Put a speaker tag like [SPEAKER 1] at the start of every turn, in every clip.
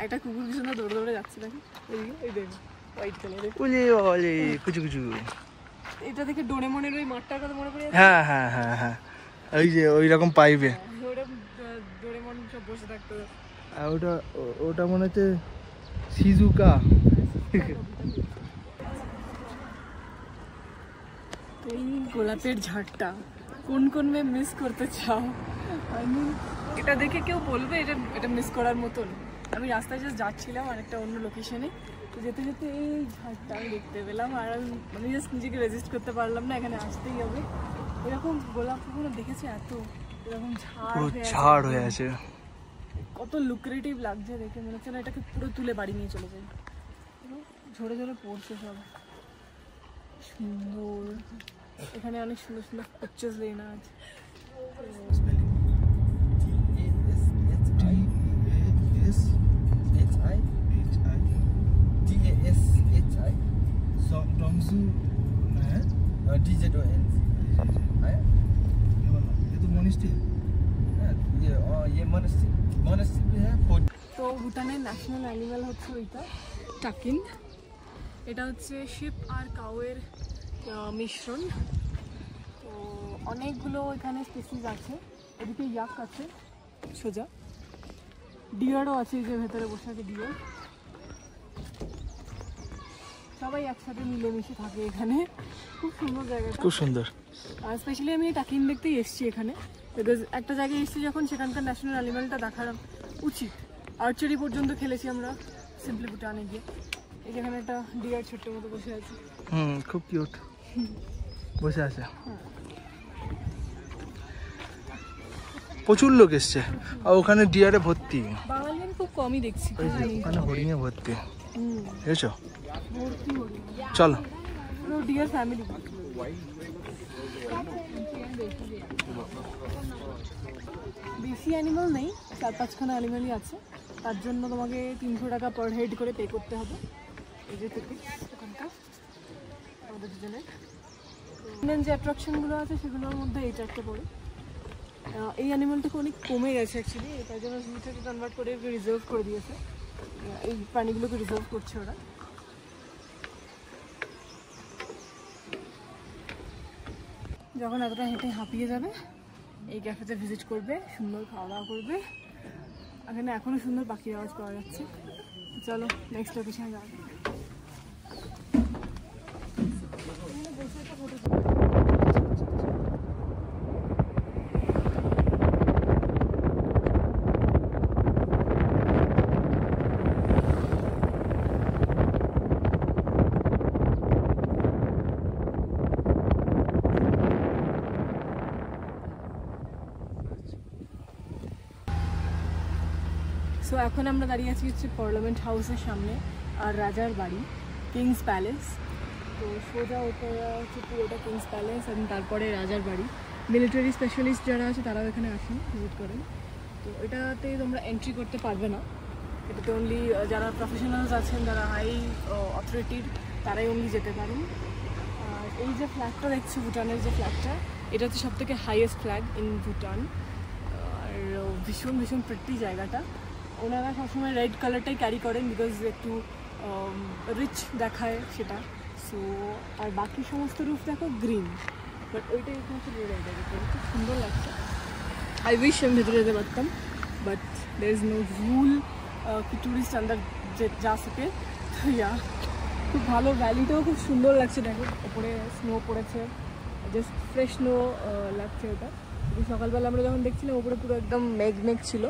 [SPEAKER 1] একটা কুকুর কি সুন্দর দৌড়ে দৌড়ে যাচ্ছে নাকি, এই দেখো হোয়াইট কালারের।
[SPEAKER 2] ওলে ওলে কুচু কুচু।
[SPEAKER 1] এটা দেখে ডোরেমনের ওই মাঠটার কথা মনে পড়ে যাচ্ছে।
[SPEAKER 2] হ্যাঁ হ্যাঁ হ্যাঁ হ্যাঁ, ওই যে ওই রকম পাইবে
[SPEAKER 1] ওটা ডোরেমন সব বসে থাকতো।
[SPEAKER 2] আর ওটা ওটা মনে হচ্ছে শিজুকা।
[SPEAKER 1] এই গোলাপের ঝাড়টা কোন কোন মেয়ে মিস করতে চাও? আমি এটা দেখে কেউ বলবে এটা এটা মিস করার মতন? আমি রাস্তায় জাস্ট যাচ্ছিলাম আর একটা অন্য লোকেশনে, তো যেতে যেতে এই ঝাড়টা আমি দেখতে পেলাম আর আমি জাস্ট নিজেকে রেজিস্ট করতে পারলাম না, এখানে আসতেই হবে। এরকম গোলাপ ফুলগুলো দেখেছি এত, এরকম
[SPEAKER 2] ঝাড় হয়ে আছে,
[SPEAKER 1] কত লুক্রেটিভ লাগছে দেখে, মনে হচ্ছে না এটাকে পুরো তুলে বাড়ি নিয়ে চলে যাই। ঝরে ঝরে পড়ছে সব, সুন্দর। এখানে অনেক সুন্দর সুন্দর পিকচার্স লেনা আছে। তো ভুটানের ন্যাশনাল অ্যানিমাল হচ্ছে ওইটা টাকিন। এটা হচ্ছে শিপ আর কাউয়ের মিশ্রণ। তো অনেকগুলো এখানে স্পিসিস আছে, এদিকে ইয়াক আছে সোজা, ডিয়ারও আছে, এই যে ভেতরে বসে আছে ডিয়ার। সবাই একসাথে মিলেমিশে থাকে এখানে, খুব সুন্দর জায়গাটা,
[SPEAKER 2] খুব সুন্দর।
[SPEAKER 1] আর স্পেশালি আমি টাকিন দেখতেই এসেছি এখানে, বিকজ একটা জায়গায় এসেছি যখন সেখানকার ন্যাশনাল অ্যানিমালটা দেখার উচিত। আর্চারি পর্যন্ত খেলেছি আমরা সিম্পলি ভুটানে গিয়ে। এই যেখানে একটা ডিয়ার ছোট্ট মতো বসে আছে,
[SPEAKER 2] খুব কিউট বসে আছে। প্রচুর লোক এসছে আর ওখানে ডিয়ারে ভর্তি,
[SPEAKER 1] বাঙালিয়ান খুব কমই দেখছি,
[SPEAKER 2] ওখানে হরিণে ভর্তি, বুঝেছো?
[SPEAKER 1] ভর্তি
[SPEAKER 2] চলো
[SPEAKER 1] পুরো ডিয়ার ফ্যামিলি। বেশি অ্যানিমাল নেই, 4-5খানা অ্যানিমালই আছে, তার জন্য তোমাকে 300 টাকা পার হেড করে পে করতে হবে। এই যে টিকিট ওখানকার আমাদের দুজনের। যে অ্যাট্রাকশনগুলো আছে সেগুলোর মধ্যে এইটা একটা পড়ে। এই অ্যানিমালটাকে অনেক কমে গেছে অ্যাকচুয়ালি, তার জন্য জু থেকে কনভার্ট করে রিজার্ভ করে দিয়েছে, এই প্রাণীগুলোকে রিজার্ভ করছে ওরা। যখন এতটা হেঁটে হাঁপিয়ে যাবে এই ক্যাফেতে ভিজিট করবে, সুন্দর খাওয়া দাওয়া করবে। এখানে এখনো সুন্দর পাখির আওয়াজ পাওয়া যাচ্ছে। চলো নেক্সট লোকেশনে যাবো। সো এখন আমরা দাঁড়িয়ে আছি হচ্ছে পার্লামেন্ট হাউসের সামনে আর রাজার বাড়ি কিংস প্যালেস। তো সোজা ওটা হচ্ছে পুরোটা কিংস প্যালেস এবং তারপরে রাজার বাড়ি। মিলিটারি স্পেশালিস্ট যারা আছে তারাও এখানে আসেন, ভিজিট করেন। তো এটাতে তোমরা এন্ট্রি করতে পারবে না, এটাতে অনলি যারা প্রফেশনালস আছেন, যারা হাই অথরিটির, তারাই অনলি যেতে পারেন। আর এই যে ফ্ল্যাগটা দেখছি, ভুটানের যে ফ্ল্যাগটা, এটা হচ্ছে সবথেকে হাইয়েস্ট ফ্ল্যাগ ইন ভুটান। আর ভীষণ ভীষণ প্রিটি জায়গাটা। ওনারা সবসময় রেড কালারটাই ক্যারি করেন বিকজ একটু রিচ দেখায় সেটা। সো আর বাকি সমস্ত রুফ দেখো গ্রিন, বাট ওইটাই এখানে হচ্ছে রেড, খুব সুন্দর লাগছে। আই উইশ আমি ভেতরে যেতে পারতাম, but there is no rule কি ট্যুরিস্ট আন্দার যা সকে। তো ইয়া খুব ভালো, ভ্যালিটাও খুব সুন্দর লাগছে। দেখো ওপরে স্নো পড়েছে, জাস্ট ফ্রেশ স্নো লাগছে ওটা। সকালবেলা আমরা যখন দেখছিলাম ওপরে পুরো একদম মেঘ মেঘ ছিল,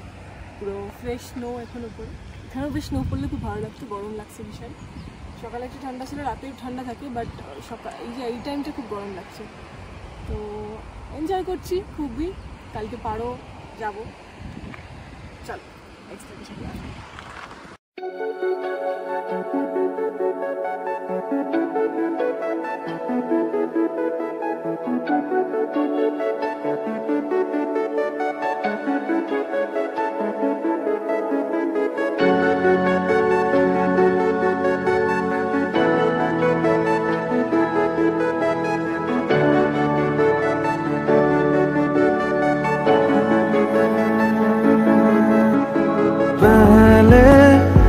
[SPEAKER 1] পুরো ফ্রেশ স্নো এখন উপরে। এখানেও বেশ স্নো পড়লে খুব ভালো লাগছে, গরম লাগছে ভীষণ। সকালে একটু ঠান্ডা ছিল, রাতেও ঠান্ডা থাকে, বাট এই যে এই টাইমটা খুব গরম লাগছে। তো এনজয় করছি খুবই, কালকে পারো যাবো। চলো নেক্সট লোকেশনে আসবো।
[SPEAKER 2] पहले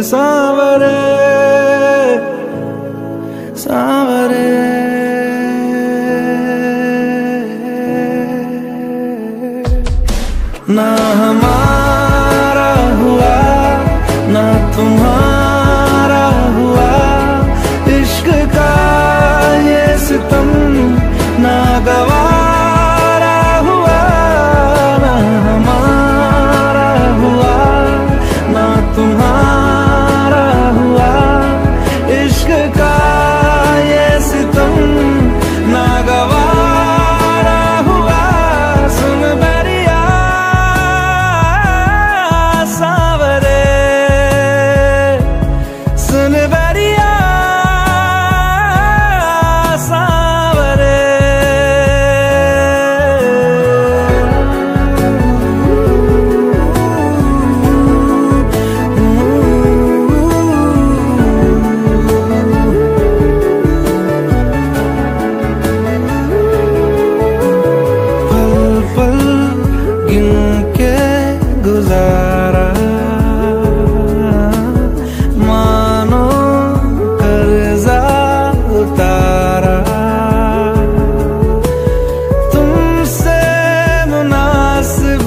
[SPEAKER 2] सांवरे सांवरे ना हमारा हुआ ना तुम्हारा हुआ, इश्क का ये सितम ना गवारा हुआ, ना हमारा हुआ ना तुम्हारा हुआ, इश्क का ये सितम ना गवारा हुआ। सुन बरिया सांवरे सुन बरिया सांवरे पल पल गिन के गुजारा, मानो कर्जा उतारा, तुमसे मुनासिब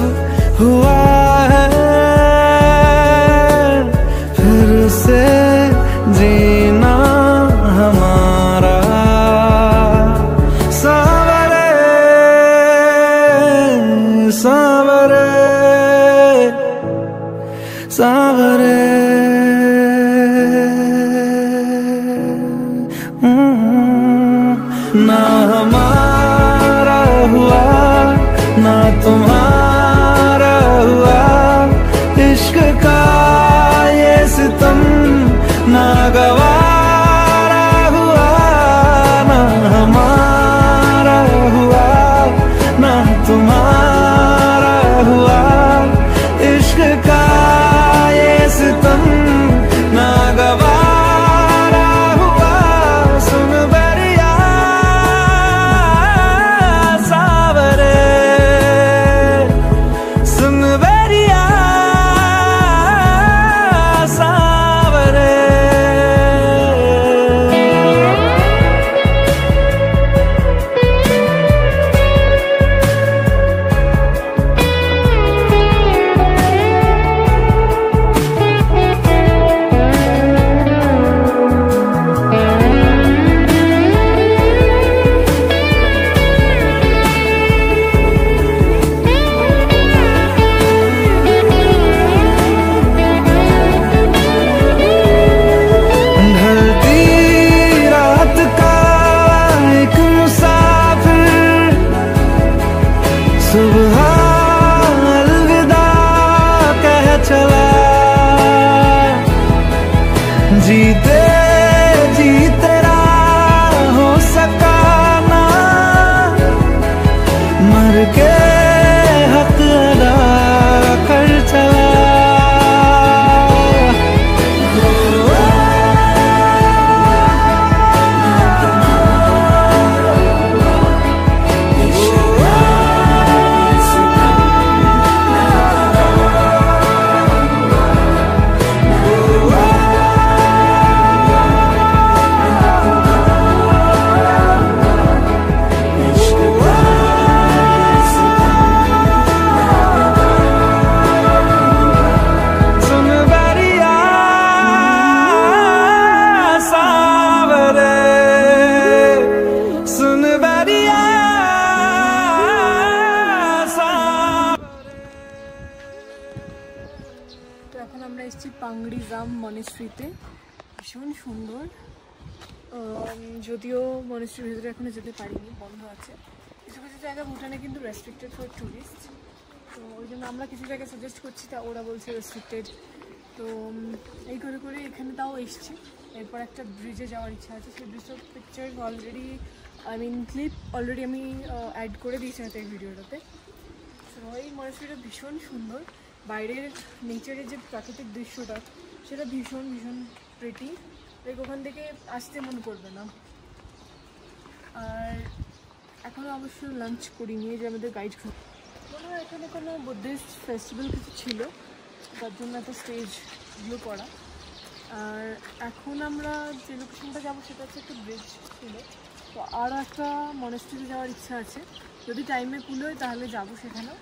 [SPEAKER 2] हुआ है फिर से जीना हमारा। सांवरे सांवरे सांवरे ना हमारा हुआ ना तुम्हारा हुआ, इश्क का ये सितम ना गवारा हुआ, ना हमारा हुआ ना तुम्हारा हुआ, इश्क का ये सितम ना गवारा हुआ। सुन बरिया सांवरे सुन बरिया सांवरे। ढलती रात का एक मुसाफिर, सुबह अलविदा कह चला, जीते जी तेरा हो सका ना, मर के हक अदा कर चला। सुन बरिया सांवरे सुन बरिया सांवरे।
[SPEAKER 1] তো এখন আমরা এসেছি পাংড়ি জাম মনেস্ট্রিতে, ভীষণ সুন্দর। যদিও মনেস্ট্রির ভিতরে এখনো যেতে পারিনি, বন্ধ আছে। কিছু কিছু জায়গা ভুটানে কিন্তু রেস্ট্রিক্টেড ফর ট্যুরিস্ট, তো ওই জন্য আমরা কিছু জায়গা সাজেস্ট করছি, তা ওরা বলছে রেস্ট্রিক্টেড। তো এই করে করে এখানে তাও এসছি। এরপর একটা ব্রিজে যাওয়ার ইচ্ছা আছে, সেই ব্রিজের পিকচার অলরেডি ক্লিপ অলরেডি আমি অ্যাড করে দিয়েছি হয়তো এই ভিডিওটাতে। তো এই মনেস্ট্রিটা ভীষণ সুন্দর, বাইরের নেচারের যে প্রাকৃতিক দৃশ্যটা সেটা ভীষণ ভীষণ প্রিটি, ওখান থেকে আসতে মনে করবে না। আর এখনও অবশ্য লাঞ্চ করিনি, যে আমাদের গাইড মনে হয় এখানে কোনো বুদ্ধিস্ট ফেস্টিভ্যাল কিছু ছিল, তার জন্য একটা স্টেজগুলো করা। আর এখন আমরা যে লোকেশনটা যাবো সেটা হচ্ছে একটা ব্রিজ ছিল, তো আরও একটা মনেস্ট্রিতে যাওয়ার ইচ্ছা আছে, যদি টাইমে কুলোয় তাহলে যাবো সেখানে।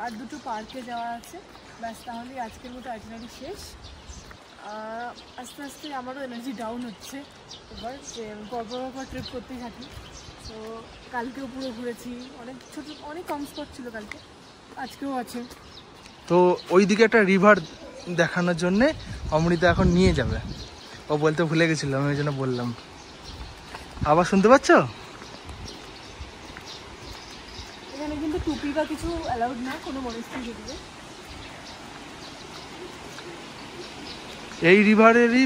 [SPEAKER 1] আর দুটো পার্কে যাওয়ার আছে, ব্যাস তাহলেই আজকের মতো আইটিনারি শেষ। আস্তে আস্তে আমারও এনার্জি ডাউন হচ্ছে এবার, যে পরপর ট্রিপ করতেই থাকি। তো কালকেও পুরো ঘুরেছি, অনেক কম স্পট ছিল কালকে, আজকেও আছে।
[SPEAKER 2] তো ওইদিকে একটা রিভার দেখানোর জন্যে অমৃতা এখন নিয়ে যাবে, ও বলতে ভুলে গেছিলো, আমি ওই জন্য বললাম। আবার শুনতে পাচ্ছ?
[SPEAKER 1] এখানে কিন্তু টুপি বা কিছু অ্যালাউড না কোনো মনেস্ট্রি থেকে।
[SPEAKER 2] এই রিভারেরই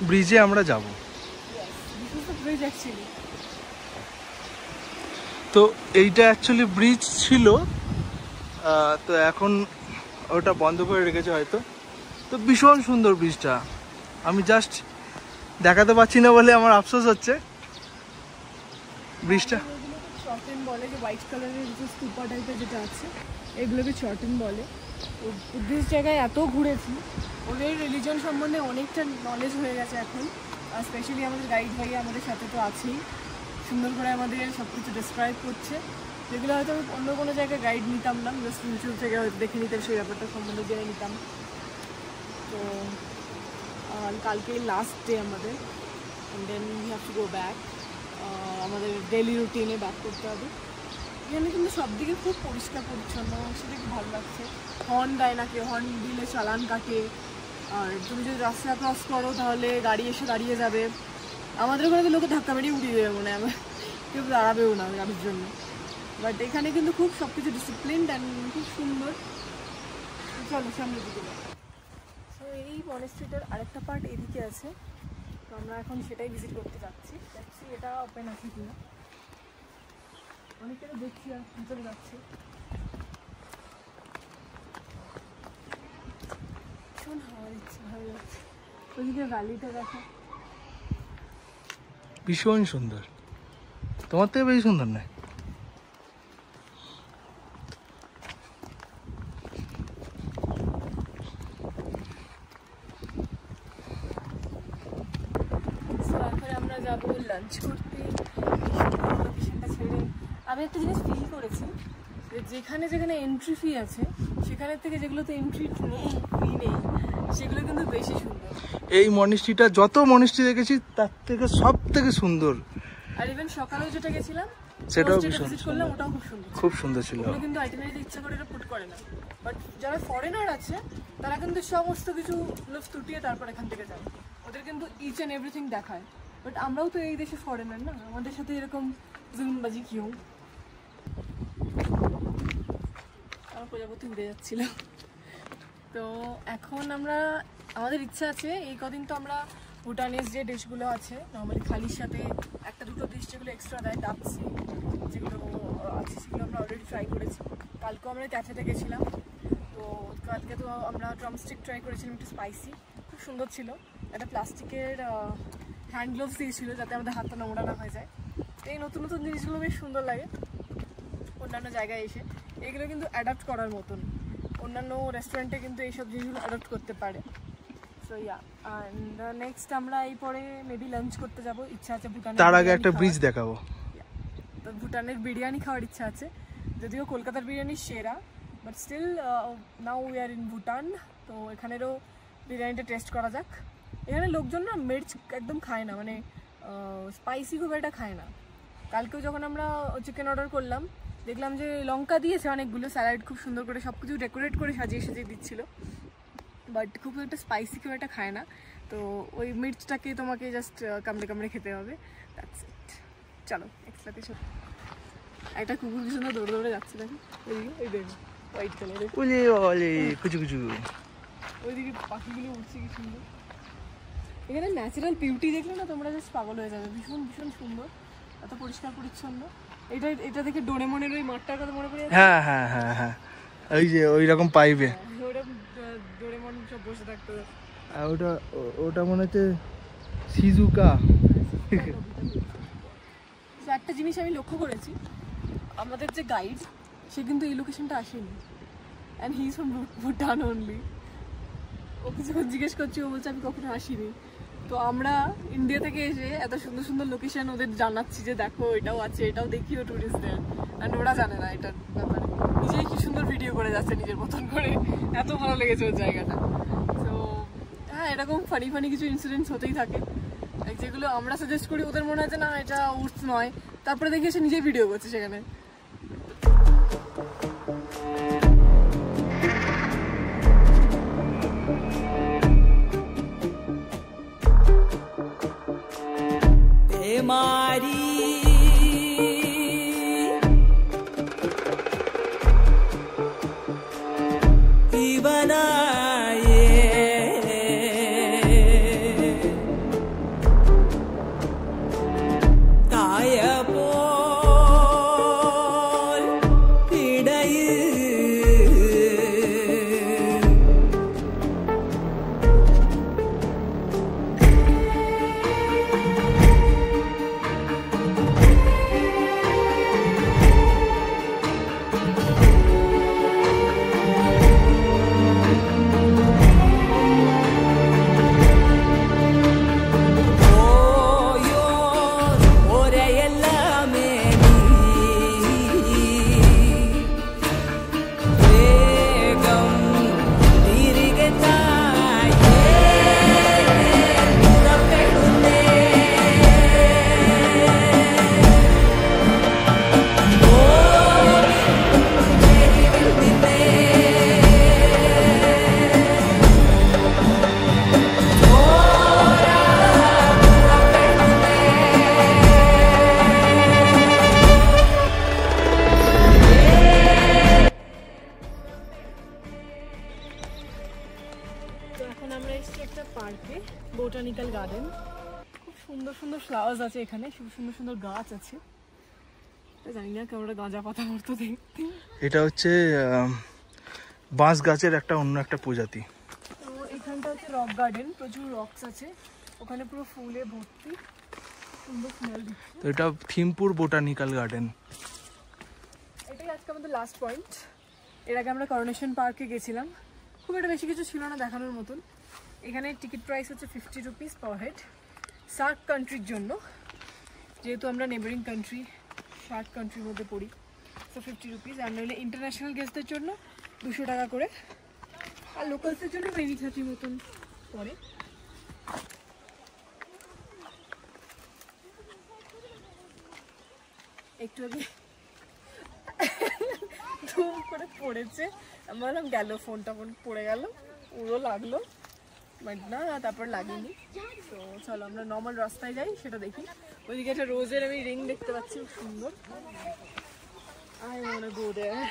[SPEAKER 2] ব্রিজে আমরা যাব। তো এইটা অ্যাকচুয়ালি ব্রিজ ছিল, তো এখন ওটা বন্ধ করে রেখেছে হয়তো। তো ভীষণ সুন্দর ব্রিজটা, আমি জাস্ট দেখাতে পারছি না বলে আমার আফসোস হচ্ছে। ব্রিজটা
[SPEAKER 1] শর্টেন বলে, যে হোয়াইট কালারের যে স্তূপা টাইপের যেটা আছে এগুলোকে শর্টেন বলে। বুদ্ধিস্ট জায়গায় এত ঘুরেছি, ওদের রিলিজন সম্বন্ধে অনেকটা নলেজ হয়ে গেছে এখন। আর স্পেশালি আমাদের গাইড ভাইয়া আমাদের সাথে তো আছেই, সুন্দর করে আমাদের সব কিছু ডিসক্রাইব করছে, যেগুলো হয়তো অন্য কোনো জায়গায় গাইড নিতাম না, জাস্ট ইউটিউব থেকে হয়তো দেখে নিতাম, সেই ব্যাপারটা সম্বন্ধে জেনে নিতাম। তো কালকে লাস্ট ডে আমাদের, and then we have to go back, আমাদের ডেলি রুটিনে ব্যাক করতে হবে। এখানে কিন্তু সব দিকে খুব পরিষ্কার পরিচ্ছন্ন, সেটা খুব ভালো লাগছে। হর্ন দেয় না কেউ, হর্ন দিলে চালান কাটে, আর তুমি যদি রাস্তা ক্রস করো তাহলে গাড়ি এসে দাঁড়িয়ে যাবে। আমাদের ওখানে তো লোকে ধাক্কা মেরেই উঠিয়ে দেবে মনে হয়, কেউ দাঁড়াবেও না গাড়ির জন্য। বাট এখানে কিন্তু খুব সব কিছু ডিসিপ্লিনড অ্যান্ড খুব সুন্দর। চলো সামনের দিকে যাই। সো এই মনেস্ট্রিটার আরেকটা পার্ট এদিকে আছে, তো আমরা এখন সেটাই ভিজিট করতে যাচ্ছি। দেখছি এটা ওপেন আছে কিনা, অনেকেরও দেখছি আর ভিতরে যাচ্ছে। ভীষণ হাওয়ার ইচ্ছে, ভালো লাগছে। ওইদিকে ভ্যালিটা দেখো,
[SPEAKER 2] ভীষণ সুন্দর, তোমার থেকে বেশি সুন্দর নয়?
[SPEAKER 1] আমরা যাবো লাঞ্চ করতে লোকেশনটা ছেড়ে। আমি একটা জিনিস ফিল করেছি, যেখানে যেখানে এন্ট্রি ফি আছে সেখানের থেকে যেগুলোতে এন্ট্রি নেই, ফি নেই, সেগুলো কিন্তু বেশি সুন্দর।
[SPEAKER 2] এই মনেস্ট্রিটা যত মনেস্ট্রি দেখেছি তার থেকে সব থেকে সুন্দর।
[SPEAKER 1] আর ইভেন সকালেও যেটা গেছিলাম
[SPEAKER 2] সেটাও ভীষণ
[SPEAKER 1] করলাম, ওটাও খুব সুন্দর,
[SPEAKER 2] খুব সুন্দর ছিল।
[SPEAKER 1] কিন্তু আইটিনারিতে ইচ্ছা করে এটা পুট করে না, বাট যারা ফরেনার আছে তারা কিন্তু সমস্ত কিছু লুফট উঠিয়ে তারপর এখান থেকে যায়, ওদের কিন্তু ইচ অ্যান্ড এভরিথিং দেখায়। বাট আমরাও তো এই দেশে ফরেনার না, আমাদের সাথে এরকম জুলুমবাজি কেউ। আমার প্রজাপতি উড়ে যাচ্ছিল। তো এখন আমাদের ইচ্ছা আছে এই কদিন তো আমরা ভুটানের যে ডিশগুলো আছে নর্মালি থালির সাথে একটা দুটো ডিশ যেগুলো এক্সট্রা দেয়, ডাবসি যেগুলো আছে সেগুলো আমরা অলরেডি ট্রাই করেছি। কালকেও আমরা ক্যাফেতে গেছিলাম, তো কালকে তো আমরা ড্রামস্টিক ট্রাই করেছিলাম, একটু স্পাইসি, খুব সুন্দর ছিল। একটা প্লাস্টিকের হ্যান্ড গ্লোভস দিয়েছিল যাতে আমাদের হাতটা নোংরা না হয়ে যায়। এই নতুন নতুন জিনিসগুলো বেশ সুন্দর লাগে অন্যান্য জায়গায় এসে, এগুলো কিন্তু অ্যাডাপ্ট করার মতন, অন্যান্য রেস্টুরেন্টে কিন্তু এইসব জিনিসগুলো অ্যাডাপ্ট করতে পারে। সো ইয়া, অ্যান্ড নেক্সট আমরা এই পরে মেবি লাঞ্চ করতে যাব, ইচ্ছা আছে ভুটানের।
[SPEAKER 2] তার আগে একটা ব্রিজ দেখাবো।
[SPEAKER 1] তো ভুটানের বিরিয়ানি খাওয়ার ইচ্ছা আছে, যদিও কলকাতার বিরিয়ানি সেরা, but still now we are in Bhutan, তো এখানেরও বিরিয়ানিটা টেস্ট করা যাক। এখানে লোকজন না মির্চ একদম খায় না, মানে স্পাইসি খুব একটা খায় না। কালকেও যখন আমরা চিকেন অর্ডার করলাম দেখলাম যে লঙ্কা দিয়েছে অনেকগুলো, স্যালাড খুব সুন্দর করে সব কিছু ডেকোরেট করে সাজিয়ে সাজিয়ে দিচ্ছিলো, বাট খুব একটা স্পাইসি কেউ একটা খায় না। তো ওই মির্চটাকে তোমাকে জাস্ট কামড়ে কামড়ে খেতে হবে, দ্যাটস ইট। চলো একসাথে সব। একটা কুকুর কি সুন্দর দৌড়ে দৌড়ে যাচ্ছে, দেখো ওই দেখো হোয়াইট কালারের,
[SPEAKER 2] কুচু কুচু,
[SPEAKER 1] ওইদিকে পাখিগুলো উঠছে কি সুন্দর। এখানে ন্যাচারাল বিউটি দেখলে না তোমরা জাস্ট পাগল হয়ে যাবে, ভীষণ ভীষণ সুন্দর, এত পরিষ্কার পরিচ্ছন্ন। এটা দেখে ডোরেমনের ওই মাঠটার কথা মনে পড়ে যাচ্ছে।
[SPEAKER 2] হ্যাঁ হ্যাঁ হ্যাঁ হ্যাঁ, ওই যে ওই রকম পাইবে,
[SPEAKER 1] ডোরেমন সব বসে থাকতো।
[SPEAKER 2] ওটা ওটা মনে হচ্ছে সিজুকা।
[SPEAKER 1] একটা জিনিস আমি লক্ষ্য করেছি, আমাদের যে গাইড সে কিন্তু এই লোকেশনটা আসেনি, and he is from Bhutan only. Okay যখন জিজ্ঞেস করছি ও বলছে আমি কখনো আসিনি। তো আমরা ইন্ডিয়া থেকে এসে এত সুন্দর সুন্দর লোকেশন ওদের জানাচ্ছি যে দেখো এটাও আছে, এটাও দেখিও টুরিস্টদের, আর ওরা জানে না এটার ব্যাপারে। নিজেই কি সুন্দর ভিডিও করে যাচ্ছে নিজের মতন করে, এত ভালো লেগেছে ওর জায়গাটা। তো হ্যাঁ, এরকম ফানি ফানি কিছু ইনসিডেন্টস হতেই থাকে, যেগুলো আমরা সাজেস্ট করি ওদের মনে হয় যে না এটা উর্স নয়, তারপরে দেখি সে নিজেই ভিডিও করছে সেখানে। পার্কে, বোটানিক্যাল গার্ডেন, খুব সুন্দর সুন্দর ফ্লাওয়ার্স আছে এখানে, খুব সুন্দর সুন্দর গাছ আছে। জানি না কেমন গাঁজা পাতা মতো দেখতে।
[SPEAKER 2] এটা হচ্ছে বাঁশ গাছের একটা অন্য একটা প্রজাতি।
[SPEAKER 1] তো এখানটা হচ্ছে রক গার্ডেন, প্রচুর রকস আছে ওখানে, পুরো ফুলে ভর্তি, সুন্দর স্মেল দিচ্ছে।
[SPEAKER 2] তো এটা থিমপুর বোটানিক্যাল গার্ডেন।
[SPEAKER 1] এটাই আজকে আমাদের লাস্ট পয়েন্ট। এর আগে আমরা করোনেশন পার্কে গেছিলাম, খুব একটা বেশি কিছু ছিল না দেখানোর মতন। এখানে টিকিট প্রাইস হচ্ছে 50 রুপিস পার হেড, সার্ক কান্ট্রির জন্য, যেহেতু আমরা নেবারিং কান্ট্রি সার্ক কান্ট্রির মধ্যে পড়ি, তো 50 রুপিস। আর নইলে ইন্টারন্যাশনাল গেস্টদের জন্য 200 টাকা করে, আর লোকালসের জন্য মেবি 30 মতন পড়ে। একটু আগে ধুম করে পড়েছে, আমি বললাম গেল, ফোনটা পড়ে গেল, পুরো লাগলো, বাট না তারপর লাগেনি। তো চলো আমরা নর্মাল রাস্তায় যাই, সেটা দেখি। ওইদিকে একটা রোজের আমি রিং দেখতে পাচ্ছি, সুন্দর। I wanna go there.